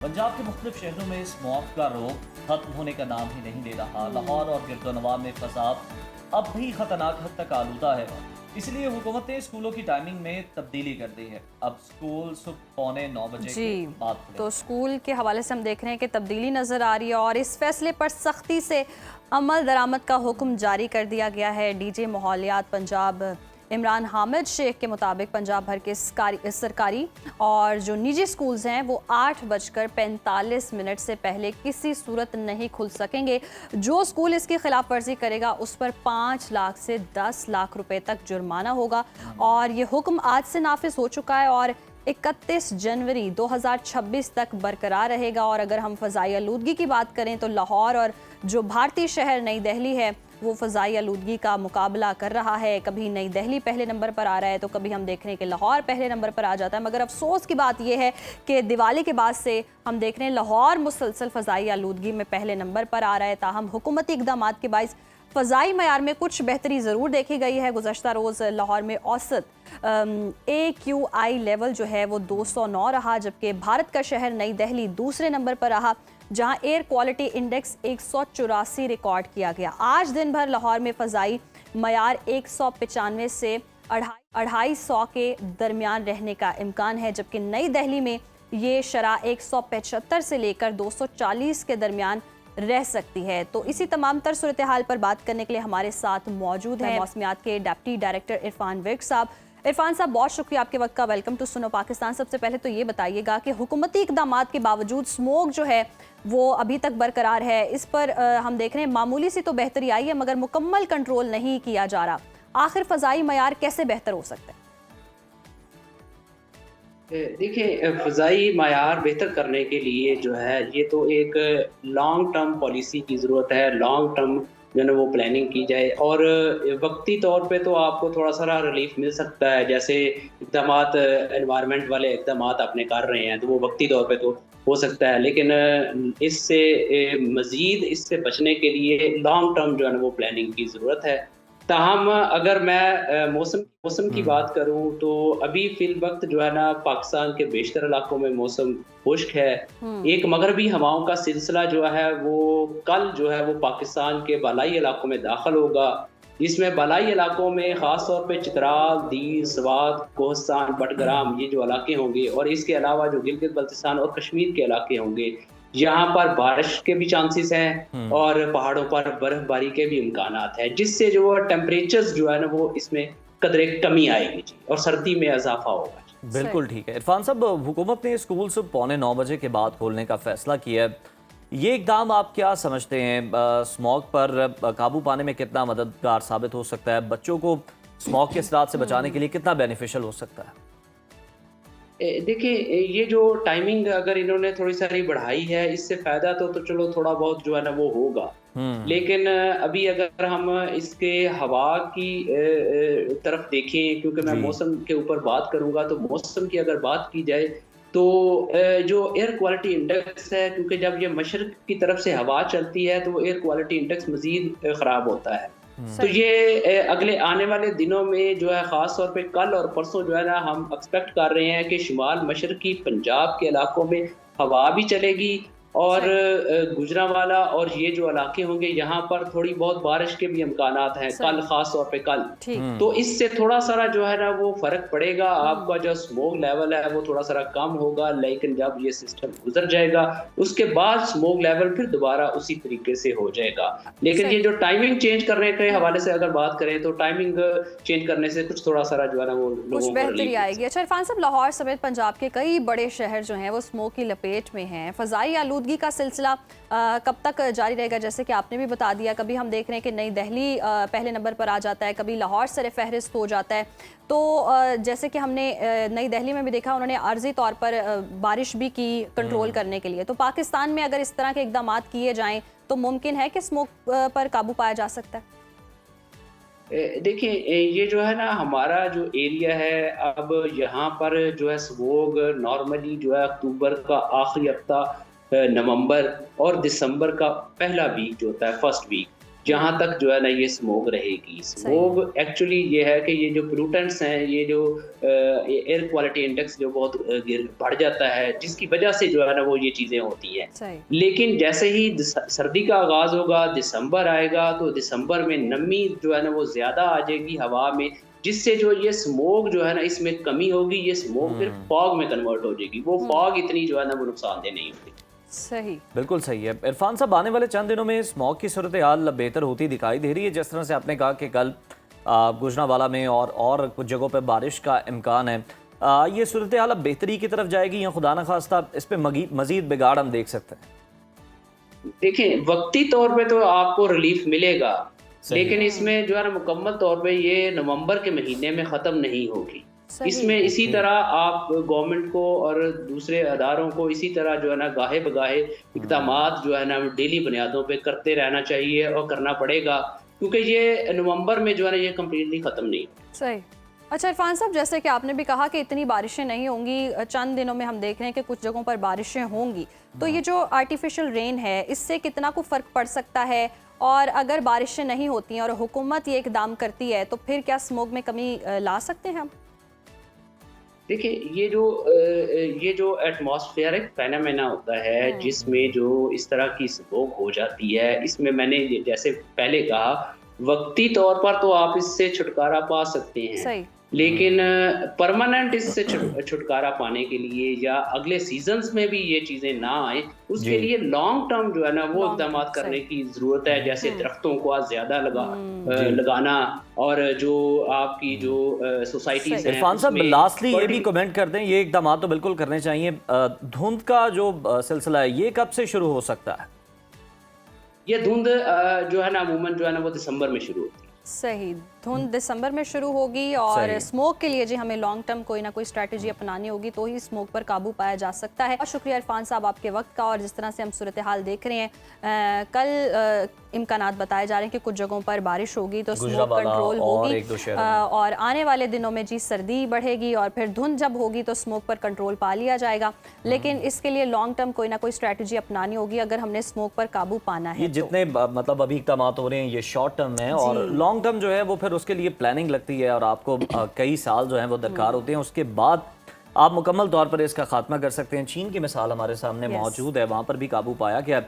पंजाब के मुख्तलिफ शहरों में स्मॉग का रोग खत्म होने का नाम ही नहीं ले रहा। लाहौर और गिरदोनवा में फसाद अब भी खतरनाक हद तक आलूदा है। इसलिए हुकूमत ने स्कूलों की टाइमिंग में तब्दीली कर दी है। अब स्कूल सुबह 8:45 जी, के बाद खुले। तो स्कूल के हवाले से हम देख रहे हैं कि तब्दीली नज़र आ रही है और इस फैसले पर सख्ती से अमल दरामद का हुक्म जारी कर दिया गया है। डीजी माहौलियात पंजाब इमरान हामिद शेख के मुताबिक पंजाब भर के सरकारी और जो निजी स्कूल्स हैं वो 8:45 से पहले किसी सूरत नहीं खुल सकेंगे। जो स्कूल इसकी खिलाफ वर्जी करेगा उस पर 5 लाख से 10 लाख रुपए तक जुर्माना होगा और ये हुक्म आज से नाफिज हो चुका है और 31 जनवरी 2026 तक बरकरार रहेगा। और अगर हम फ़ज़ाई आलूदगी की बात करें तो लाहौर और जो भारतीय शहर नई दिल्ली है वो फ़ज़ाई आलूदगी का मुकाबला कर रहा है। कभी नई दिल्ली पहले नंबर पर आ रहा है तो कभी हम देख रहे हैं कि लाहौर पहले नंबर पर आ जाता है। मगर अफसोस की बात यह है कि दिवाली के बाद से हम देख रहे हैं लाहौर मुसलसल फ़ज़ाई आलूदगी में पहले नंबर पर आ रहा है। ताहम हुकूमती इक़दामात के बाइस फ़ज़ाई मयार में कुछ बेहतरी ज़रूर देखी गई है। गुज़श्ता रोज़ लाहौर में औसत AQI लेवल जो है वो 209 रहा, जबकि भारत का शहर नई दिल्ली दूसरे नंबर पर रहा जहां एयर क्वालिटी इंडेक्स 184 रिकॉर्ड किया गया। आज दिन भर लाहौर में फ़ज़ाई मयार 195 से 250 के दरमियान रहने का इम्कान है, जबकि नई दिल्ली में ये शरह 175 से लेकर 240 के दरमियान रह सकती है। तो इसी तमाम तर सूरत हाल पर बात करने के लिए हमारे साथ मौजूद हैं मौसमियात के डिप्टी डायरेक्टर इरफान विर्क साहब। इरफान साहब, बहुत शुक्रिया आपके वक्त का। वेलकम टू सुनो पाकिस्तान। सबसे पहले तो ये बताइएगा कि हुकूमती इक़दामात के बावजूद स्मोक जो है वो अभी तक बरकरार है। इस पर हम देख रहे हैं मामूली सी तो बेहतरी आई है मगर मुकम्मल कंट्रोल नहीं किया जा रहा। आखिर फ़ज़ाई मयार कैसे बेहतर हो सकते हैं? देखिए, फ़ज़ाई मायार बेहतर करने के लिए जो है ये तो एक लॉन्ग टर्म पॉलिसी की ज़रूरत है। लॉन्ग टर्म जो है वो प्लानिंग की जाए और वक्ती तौर पे तो आपको थोड़ा सा रिलीफ मिल सकता है। जैसे इक़दामात एनवायरनमेंट वाले इक़दामात आपने कर रहे हैं तो वो वक्ती तौर पे तो हो सकता है, लेकिन इससे मज़ीद इससे बचने के लिए लॉन्ग टर्म जो है वो प्लानिंग की ज़रूरत है। ताहम अगर मैं मौसम की बात करूं तो अभी फिल वक्त जो है ना पाकिस्तान के बेशतर इलाकों में मौसम खुश्क है। एक मगरबी हवाओं का सिलसिला जो है वो कल जो है वो पाकिस्तान के बालाई इलाकों में दाखिल होगा। इसमें बालाई इलाकों में ख़ास तौर पे चित्राल, दीर, स्वात, कोहस्तान, बटग्राम ये जो इलाके होंगे और इसके अलावा जो गिलगित बल्तिस्तान और कश्मीर के इलाके होंगे यहाँ पर बारिश के भी चांसेस हैं और पहाड़ों पर बर्फबारी के भी इम्कानात हैं, जिससे जो टेम्परेचर्स जो है ना वो इसमें कदरे कमी आएगी जी और सर्दी में इजाफा होगा। बिल्कुल ठीक है। इरफान साहब, हुकूमत ने स्कूल सुबह 8:45 के बाद खोलने का फैसला किया है। ये इकदाम आप क्या समझते हैं, स्मॉग पर काबू पाने में कितना मददगार साबित हो सकता है? बच्चों को स्मॉग के असरात से बचाने के लिए कितना बेनिफिशियल हो सकता है? देखिए, ये जो टाइमिंग अगर इन्होंने थोड़ी सारी बढ़ाई है इससे फ़ायदा तो चलो थोड़ा बहुत जो है ना वो होगा, लेकिन अभी अगर हम इसके हवा की तरफ देखें, क्योंकि मैं मौसम के ऊपर बात करूंगा तो मौसम की अगर बात की जाए तो जो एयर क्वालिटी इंडेक्स है, क्योंकि जब ये मशरक़ की तरफ से हवा चलती है तो एयर क्वालिटी इंडेक्स मज़ीद ख़राब होता है। तो ये अगले आने वाले दिनों में जो है ख़ास तौर पे कल और परसों जो है ना हम एक्सपेक्ट कर रहे हैं कि शुमाल मशरक़ी पंजाब के इलाकों में हवा भी चलेगी और गुजरांवाला और ये जो इलाके होंगे यहाँ पर थोड़ी बहुत बारिश के भी इम्कानात हैं कल, ख़ास तौर पे कल। तो इससे थोड़ा सारा जो है ना वो फ़र्क पड़ेगा। आपका जो स्मोक लेवल है वो थोड़ा सारा कम होगा, लेकिन जब ये सिस्टम गुजर जाएगा उसके बाद स्मोक लेवल फिर दोबारा उसी तरीके से हो जाएगा। लेकिन ये जो टाइमिंग चेंज करने के हवाले से अगर बात करें तो टाइमिंग चेंज करने से कुछ थोड़ा सारा जो है ना वो कुछ बेहतरी आएगी। अच्छा इरफान साहब, लाहौर समेत पंजाब के कई बड़े शहर जो हैं वो स्मोक की लपेट में हैं। फ़ज़ाई आलूदगी का सिलसिला कब तक जारी रहेगा? जैसे कि आपने भी बता दिया, कभी हम देख रहे हैं कि नई दिल्ली पहले नंबर पर आ जाता है, कभी लाहौर सर फहरिस्त हो जाता है। तो जैसे कि हमने नई दिल्ली में भी देखा, उन्होंने आर्जी तौर पर बारिश भी की कंट्रोल करने के लिए। तो पाकिस्तान में अगर इस तरह के इक़दामात किए जाएँ तो मुमकिन है कि स्मोक पर काबू पाया जा सकता है? देखिए, ये जो है ना हमारा जो एरिया है, अब यहाँ पर जो है स्मोग नॉर्मली जो है अक्टूबर का आखिरी हफ्ता, नवंबर और दिसंबर का पहला वीक जो होता है फर्स्ट वीक, जहाँ तक जो है ना ये स्मोक रहेगी। स्मोक एक्चुअली ये है कि ये जो पोल्यूटेंट्स हैं, ये जो एयर क्वालिटी इंडेक्स जो बहुत बढ़ जाता है, जिसकी वजह से जो है ना वो ये चीज़ें होती हैं। सही। लेकिन जैसे ही सर्दी का आगाज़ होगा, दिसंबर आएगा, तो दिसंबर में नमी जो है ना वो ज़्यादा आ जाएगी हवा में, जिससे जो ये स्मोक जो है ना इसमें कमी होगी, ये स्मोक फिर फॉग में कन्वर्ट हो जाएगी। वो फॉग इतनी जो है ना वो नुकसानदेह नहीं होगी। सही। बिल्कुल सही है। इरफान साहब, आने वाले चंद दिनों में स्मॉग की सूरत हाल बेहतर होती दिखाई दे रही है? जिस तरह से आपने कहा कि कल गुजरांवाला में और कुछ जगहों पर बारिश का इम्कान है, ये सूरत हाल अब बेहतरी की तरफ जाएगी या खुदा न खास्ता इस पर मजीद बिगाड़ हम देख सकते हैं? देखिए, वक्ती तौर पे तो आपको रिलीफ मिलेगा, सही। लेकिन इसमें जो है ना मुकम्मल तौर पे ये नवंबर के महीने में ख़त्म नहीं होगी। सही। इसमें इसी तरह आप गवर्नमेंट को और दूसरे अदारों को इसी तरह जो है ना गाहे बगाहे इक़दामात जो है ना डेली बुनियादों पे करते रहना चाहिए और करना पड़ेगा, क्योंकि ये नवंबर में जो है ना ये कम्प्लीटली ख़त्म नहीं होगी। सही। अच्छा इरफान साहब, जैसे कि आपने भी कहा कि इतनी बारिशें नहीं होंगी, चंद दिनों में हम देख रहे हैं कि कुछ जगहों पर बारिशें होंगी, तो ये जो आर्टिफिशियल रेन है इससे कितना को फ़र्क पड़ सकता है? और अगर बारिशें नहीं होती हैं और हुकूमत ये इकदाम करती है तो फिर क्या स्मोक में कमी ला सकते हैं हम? देखिए, ये जो एटमॉस्फेरिक फेनोमेना होता है, जिसमें जो इस तरह की स्मोक हो जाती है, इसमें मैंने जैसे पहले कहा, वक्ती तौर पर तो आप इससे छुटकारा पा सकते हैं, सही। लेकिन परमानेंट इससे छुटकारा पाने के लिए या अगले सीजन्स में भी ये चीज़ें ना आए, उसके लिए लॉन्ग टर्म जो है ना वो लॉन्ग इकदाम टर्म, करने सही। की ज़रूरत है। जैसे दरख्तों को आज ज़्यादा लगाना, और जो आपकी जो सोसाइटीज़ हैं इरफान साहब, उसमें लास्टली ये भी कमेंट कर दें, ये इकदाम तो बिल्कुल करने चाहिए। धुंध का जो सिलसिला है ये कब से शुरू हो सकता है? ये धुंध जो है ना अमूमन जो है ना वो दिसंबर में शुरू होती है। सही। धुंध दिसंबर में शुरू होगी और सही। स्मोक के लिए जी हमें लॉन्ग टर्म कोई ना कोई स्ट्रैटेजी अपनानी होगी तो ही स्मोक पर काबू पाया जा सकता है। बहुत शुक्रिया इरफान साहब आपके वक्त का। और जिस तरह से हम सूरत हाल देख रहे हैं, कल इम्कानात बताए जा रहे हैं कि कुछ जगहों पर बारिश होगी तो स्मोक गुजरांवाला कंट्रोल और होगी, एक दो शहरों में। और आने वाले दिनों में जी सर्दी बढ़ेगी और फिर धुंध जब होगी तो स्मोक पर कंट्रोल पा लिया जाएगा। लेकिन इसके लिए लॉन्ग टर्म कोई ना कोई स्ट्रैटेजी अपनानी होगी अगर हमने स्मोक पर काबू पाना है। ये जितने मतलब अभी इकदाम हो रहे हैं ये शॉर्ट टर्म है, और लॉन्ग टर्म जो है वो फिर उसके लिए प्लानिंग लगती है और आपको कई साल जो है वो दरकार होते हैं। उसके बाद आप मुकम्मल तौर पर इसका खात्मा कर सकते हैं। चीन की मिसाल हमारे सामने मौजूद है, वहाँ पर भी काबू पाया गया।